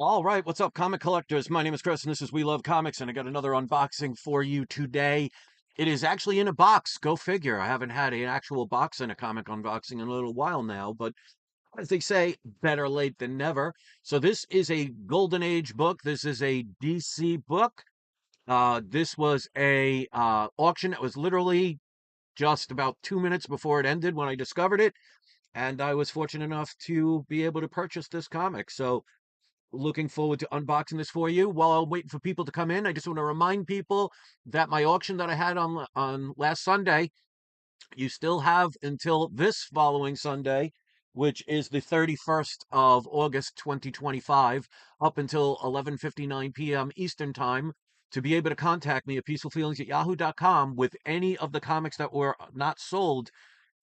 All right, what's up, comic collectors? My name is Chris, and this is We Love Comics, and I got another unboxing for you today. It is actually in a box. Go figure. I haven't had an actual box in a comic unboxing in a little while now, but as they say, better late than never. So this is a Golden Age book. This is a DC book. This was a auction that was literally just about 2 minutes before it ended when I discovered it, and I was fortunate enough to be able to purchase this comic. So looking forward to unboxing this for you. While I'm waiting for people to come in, I just want to remind people that my auction that I had on last Sunday, you still have until this following Sunday, which is the 31st of August 2025, up until 11:59 p.m. Eastern Time, to be able to contact me at peacefulfeelings@yahoo.com with any of the comics that were not sold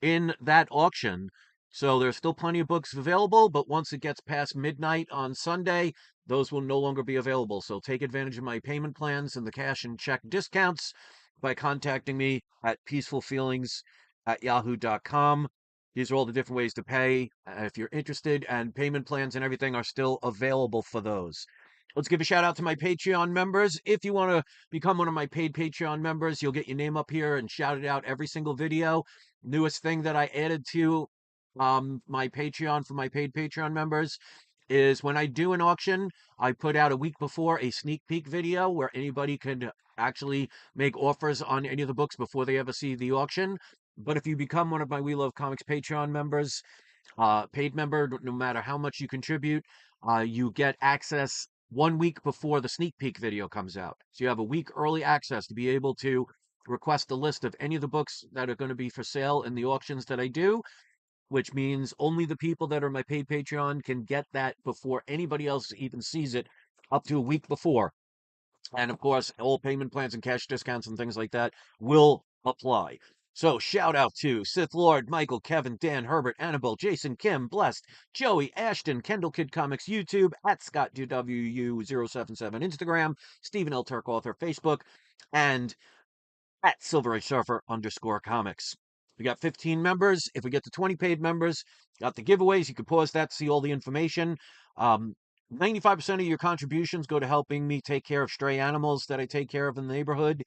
in that auction. So there's still plenty of books available, but once it gets past midnight on Sunday, those will no longer be available. So take advantage of my payment plans and the cash and check discounts by contacting me at peacefulfeelings@yahoo.com. These are all the different ways to pay if you're interested, and payment plans and everything are still available for those. Let's give a shout out to my Patreon members. If you want to become one of my paid Patreon members, you'll get your name up here and shouted out every single video. Newest thing that I added to my Patreon for my paid Patreon members is when I do an auction, I put out a week before a sneak peek video where anybody could actually make offers on any of the books before they ever see the auction. But if you become one of my We Love Comics Patreon members, paid member, no matter how much you contribute, you get access 1 week before the sneak peek video comes out. So you have a week early access to be able to request a list of any of the books that are going to be for sale in the auctions that I do, which means only the people that are my paid Patreon can get that before anybody else even sees it, up to a week before. And of course, all payment plans and cash discounts and things like that will apply. So shout out to Sith Lord, Michael, Kevin, Dan, Herbert, Annabelle, Jason, Kim, Blessed, Joey, Ashton, Kendall Kid Comics YouTube, at ScottDW077 Instagram, Stephen L. Turk Author Facebook, and at Silver Age Surfer _comics. We got 15 members. If we get to 20 paid members, got the giveaways. You can pause that to see all the information. 95% of your contributions go to helping me take care of stray animals that I take care of in the neighborhood.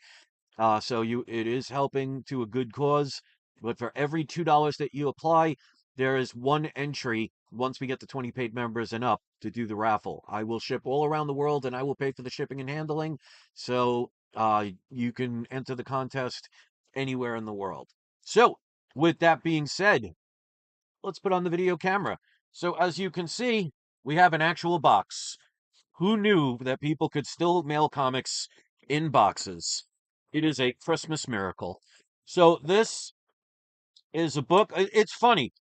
So it is helping to a good cause. But for every $2 that you apply, there is one entry once we get to 20 paid members and up to do the raffle. I will ship all around the world and I will pay for the shipping and handling. So you can enter the contest anywhere in the world. So with that being said, let's put on the video camera. So as you can see, we have an actual box. Who knew that people could still mail comics in boxes? It is a Christmas miracle. So this is a book. It's funny.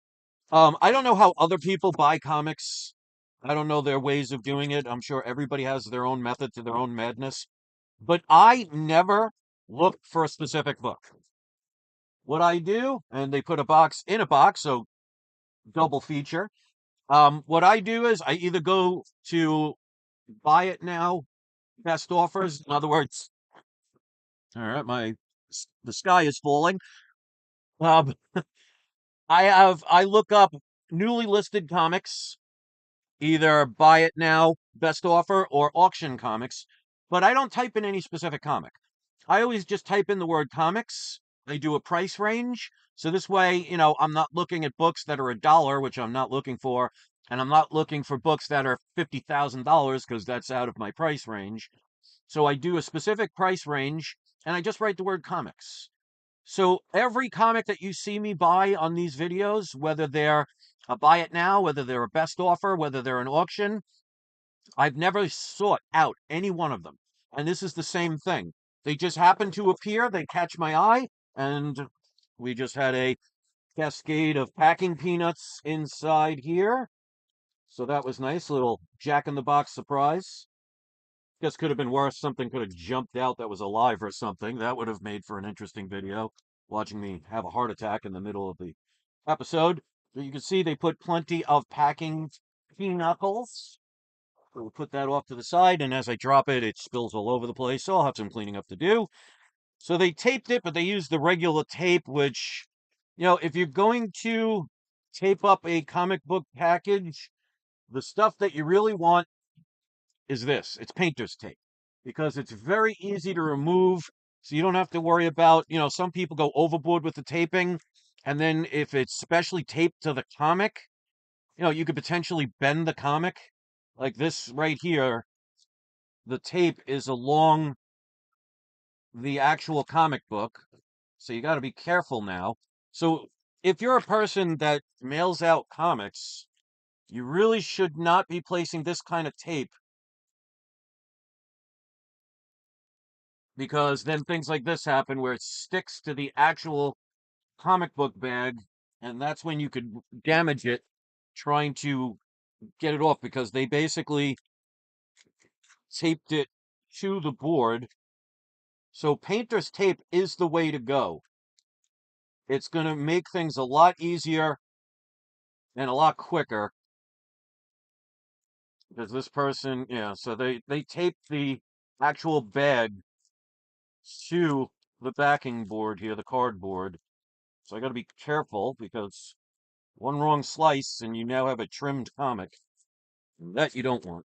I don't know how other people buy comics. I don't know their ways of doing it. I'm sure everybody has their own method to their own madness. But I never look for a specific book. What I do, and they put a box in a box, so double feature. What I do is I either go to buy it now, best offers. In other words, all right, the sky is falling. Um, I look up newly listed comics, either buy it now, best offer, or auction comics, but I don't type in any specific comic. I always just type in the word comics. I do a price range. So this way, I'm not looking at books that are $1, which I'm not looking for, and I'm not looking for books that are $50,000 because that's out of my price range. So I do a specific price range and I just write the word comics. So every comic that you see me buy on these videos, whether they're a buy it now, whether they're a best offer, whether they're an auction, I've never sought out any one of them. And this is the same thing. They just happen to appear, they catch my eye, and we just had a cascade of packing peanuts inside here. So that was nice, little Jack in the Box surprise. Guess could have been worse. Something could have jumped out that was alive or something. That would have made for an interesting video. Watching me have a heart attack in the middle of the episode. So you can see they put plenty of packing knuckles. So we'll put that off to the side, and as I drop it, it spills all over the place. So I'll have some cleaning up to do. So they taped it, but they used the regular tape, which, if you're going to tape up a comic book package, the stuff that you really want is this. It's painter's tape because it's very easy to remove. So you don't have to worry about, some people go overboard with the taping. And then if it's specially taped to the comic, you could potentially bend the comic. Like this right here, the tape is along the actual comic book. So you got to be careful now. So if you're a person that mails out comics, you really should not be placing this kind of tape because then things like this happen where it sticks to the actual comic book bag, and that's when you could damage it trying to get it off because they basically taped it to the board. So painter's tape is the way to go. It's going to make things a lot easier and a lot quicker because this person, yeah, so they taped the actual bag to the backing board here, the cardboard. So I got to be careful because one wrong slice and you now have a trimmed comic. That you don't want.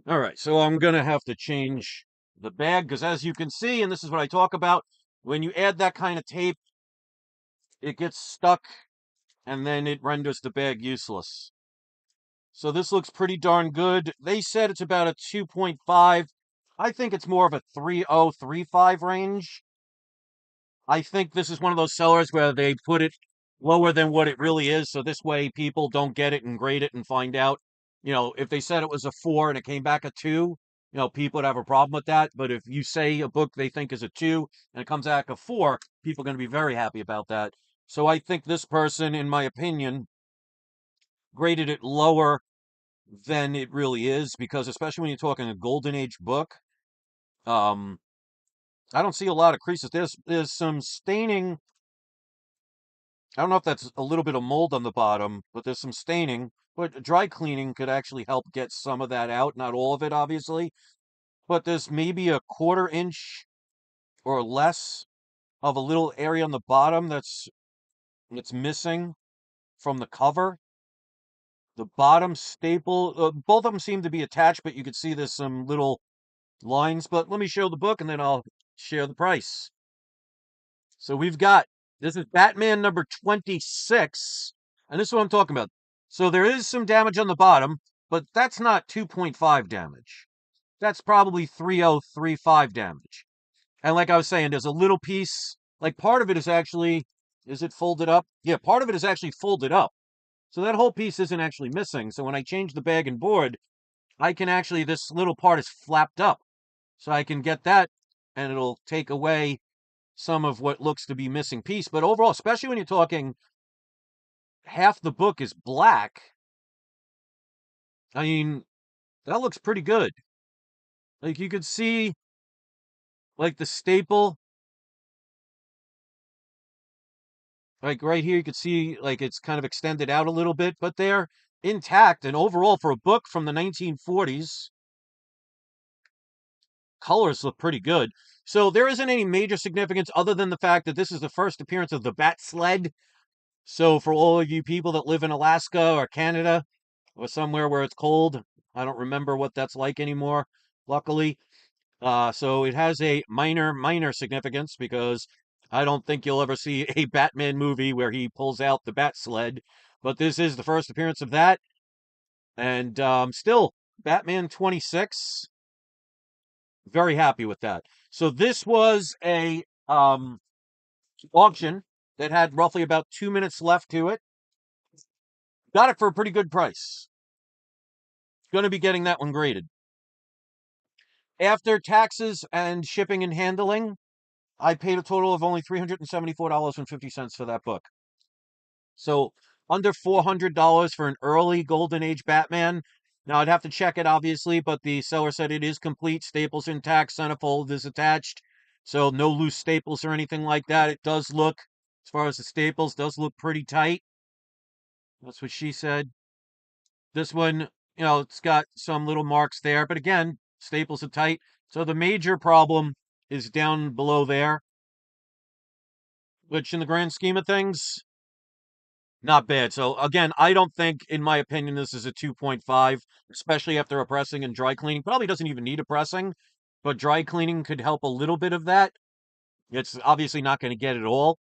All right, so I'm going to have to change the bag because as you can see, and this is what I talk about, when you add that kind of tape, it gets stuck and then it renders the bag useless. So this looks pretty darn good. They said it's about a 2.5. I think it's more of a 3.035 range. I think this is one of those sellers where they put it lower than what it really is. So this way people don't get it and grade it and find out. If they said it was a 4 and it came back a 2, people would have a problem with that. But if you say a book they think is a 2 and it comes back a 4, people are going to be very happy about that. So I think this person, in my opinion, graded it lower than it really is because especially when you're talking a golden age book, um, I don't see a lot of creases. There's some staining. I don't know if that's a little bit of mold on the bottom, but there's some staining. But dry cleaning could actually help get some of that out. Not all of it, obviously. But there's maybe a 1/4 inch or less of a little area on the bottom that's missing from the cover. The bottom staple, both of them seem to be attached, but you can see there's some little lines. But let me show the book and then I'll share the price. So this is Batman number 26, and this is what I'm talking about. So there is some damage on the bottom, but that's not 2.5 damage. That's probably 3.035 damage. And like I was saying, there's a little piece, like part of it is it folded up? Yeah, part of it is actually folded up. So that whole piece isn't actually missing. So when I change the bag and board, this little part is flapped up. So I can get that and it'll take away some of what looks to be missing piece. But overall, especially when you're talking half the book is black, I mean, that looks pretty good. Like you could see like the staple, like right here, you could see like it's kind of extended out a little bit, but they're intact. And overall, for a book from the 1940s, colors look pretty good. So there isn't any major significance other than the fact that this is the first appearance of the bat sled. So for all of you people that live in Alaska or Canada or somewhere where it's cold, I don't remember what that's like anymore, luckily. So it has a minor significance because I don't think you'll ever see a Batman movie where he pulls out the bat sled. But this is the first appearance of that. And still, Batman 26, very happy with that. So this was a auction that had roughly about 2 minutes left to it. Got it for a pretty good price. Going to be getting that one graded. After taxes and shipping and handling, I paid a total of only $374.50 for that book. So under $400 for an early Golden Age Batman. Now I'd have to check it obviously, but the seller said it is complete, staples intact, centerfold is attached. So no loose staples or anything like that. It does look, as far as the staples, does look pretty tight. That's what she said. This one, it's got some little marks there, but again, staples are tight. So the major problem is down below there, which in the grand scheme of things, Not bad. So again, I don't think, in my opinion, this is a 2.5, especially after a pressing and dry cleaning. Probably doesn't even need a pressing, but dry cleaning could help a little bit of that. It's obviously not going to get it all,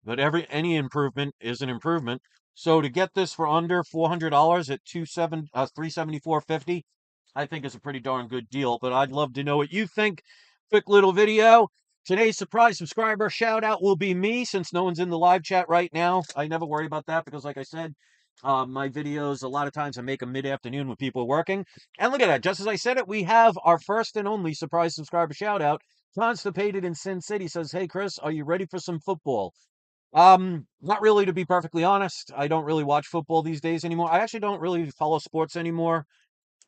but any improvement is an improvement. So to get this for under $400 at 374.50, I think is a pretty darn good deal. But I'd love to know what you think. Quick little video. Today's surprise subscriber shout out will be me, since no one's in the live chat right now. I never worry about that because, like I said, my videos, a lot of times I make them mid-afternoon when people are working. And look at that. Just as I said it, we have our first and only surprise subscriber shout out. Constipated in Sin City says, "Hey Chris, are you ready for some football?" Not really, to be perfectly honest. I don't really watch football these days anymore. I actually don't really follow sports anymore,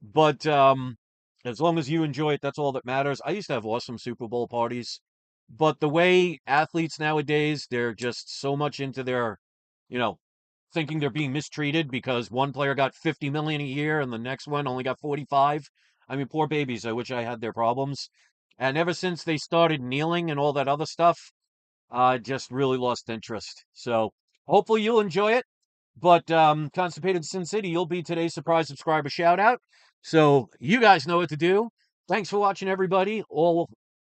but as long as you enjoy it, that's all that matters. I used to have awesome Super Bowl parties, but the way athletes nowadays, they're just so much into their, you know, thinking they're being mistreated because one player got 50 million a year and the next one only got 45. I mean, poor babies. I wish I had their problems. And ever since they started kneeling and all that other stuff, I just really lost interest. So hopefully you'll enjoy it. But Constipated Sin City, you'll be today's surprise subscriber shout out. So you guys know what to do. Thanks for watching, everybody, all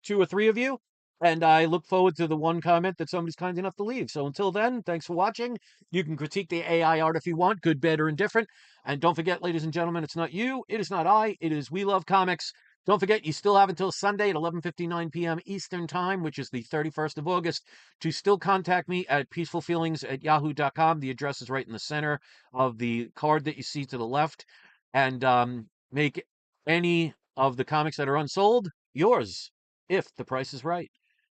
two or three of you. And I look forward to the one comment that somebody's kind enough to leave. So until then, thanks for watching. You can critique the AI art if you want, good, bad, or indifferent. And don't forget, ladies and gentlemen, it's not you, it is not I, it is We Love Comics. Don't forget, you still have until Sunday at 11:59 p.m. Eastern Time, which is the 31st of August, to still contact me at peacefulfeelings@yahoo.com. The address is right in the center of the card that you see to the left. And make any of the comics that are unsold yours, if the price is right.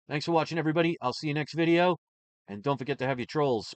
Thanks for watching, everybody. I'll see you next video. And don't forget to have your trolls.